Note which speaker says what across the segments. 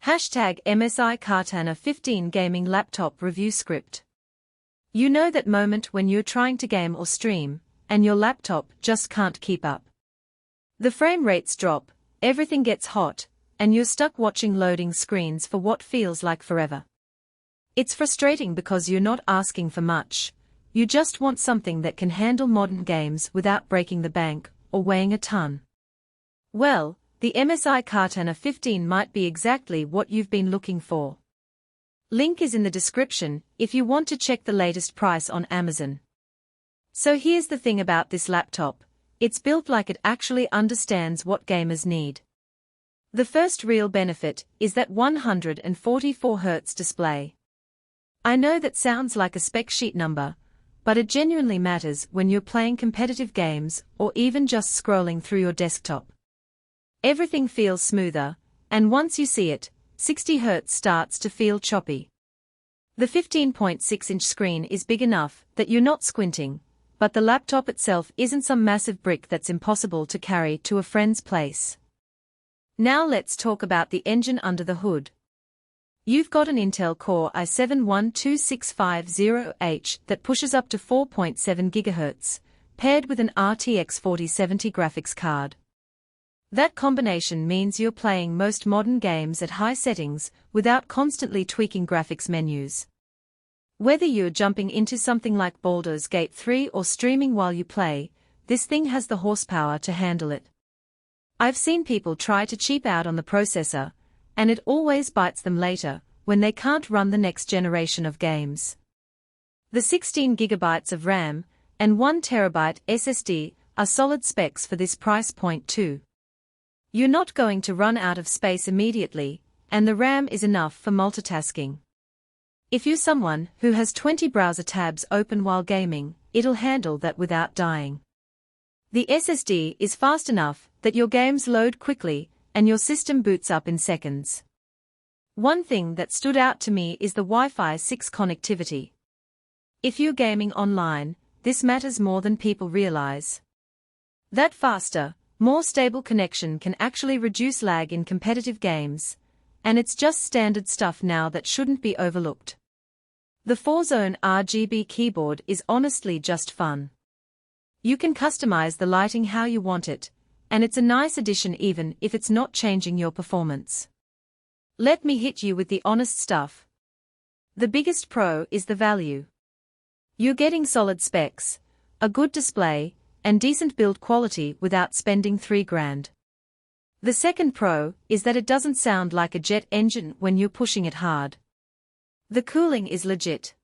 Speaker 1: Hashtag MSI Katana 15 Gaming Laptop Review Script. You know that moment when you're trying to game or stream, and your laptop just can't keep up. The frame rates drop, everything gets hot, and you're stuck watching loading screens for what feels like forever. It's frustrating because you're not asking for much. You just want something that can handle modern games without breaking the bank or weighing a ton. Well, the MSI Katana 15 might be exactly what you've been looking for. Link is in the description if you want to check the latest price on Amazon. So here's the thing about this laptop, it's built like it actually understands what gamers need. The first real benefit is that 144Hz display. I know that sounds like a spec sheet number, but it genuinely matters when you're playing competitive games or even just scrolling through your desktop. Everything feels smoother, and once you see it, 60Hz starts to feel choppy. The 15.6-inch screen is big enough that you're not squinting, but the laptop itself isn't some massive brick that's impossible to carry to a friend's place. Now let's talk about the engine under the hood. You've got an Intel Core i7-12650H that pushes up to 4.7 GHz, paired with an RTX 4070 graphics card. That combination means you're playing most modern games at high settings without constantly tweaking graphics menus. Whether you're jumping into something like Baldur's Gate 3 or streaming while you play, this thing has the horsepower to handle it. I've seen people try to cheap out on the processor, and it always bites them later when they can't run the next generation of games. The 16 GB of RAM and 1 TB SSD are solid specs for this price point too. You're not going to run out of space immediately, and the RAM is enough for multitasking. If you're someone who has 20 browser tabs open while gaming, it'll handle that without dying. The SSD is fast enough that your games load quickly and your system boots up in seconds. One thing that stood out to me is the Wi-Fi 6 connectivity. If you're gaming online, this matters more than people realize. That faster, more stable connection can actually reduce lag in competitive games, and it's just standard stuff now that shouldn't be overlooked. The 4-zone RGB keyboard is honestly just fun. You can customize the lighting how you want it, and it's a nice addition even if it's not changing your performance. Let me hit you with the honest stuff. The biggest pro is the value. You're getting solid specs, a good display, and decent build quality without spending $3,000. The second pro is that it doesn't sound like a jet engine when you're pushing it hard. The cooling is legit.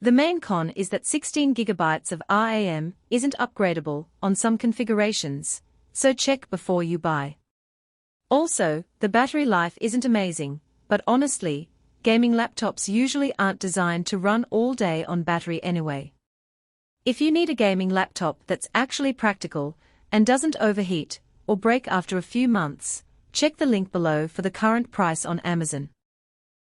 Speaker 1: The main con is that 16 GB of RAM isn't upgradable on some configurations, so check before you buy. Also, the battery life isn't amazing, but honestly, gaming laptops usually aren't designed to run all day on battery anyway. If you need a gaming laptop that's actually practical and doesn't overheat or break after a few months, check the link below for the current price on Amazon.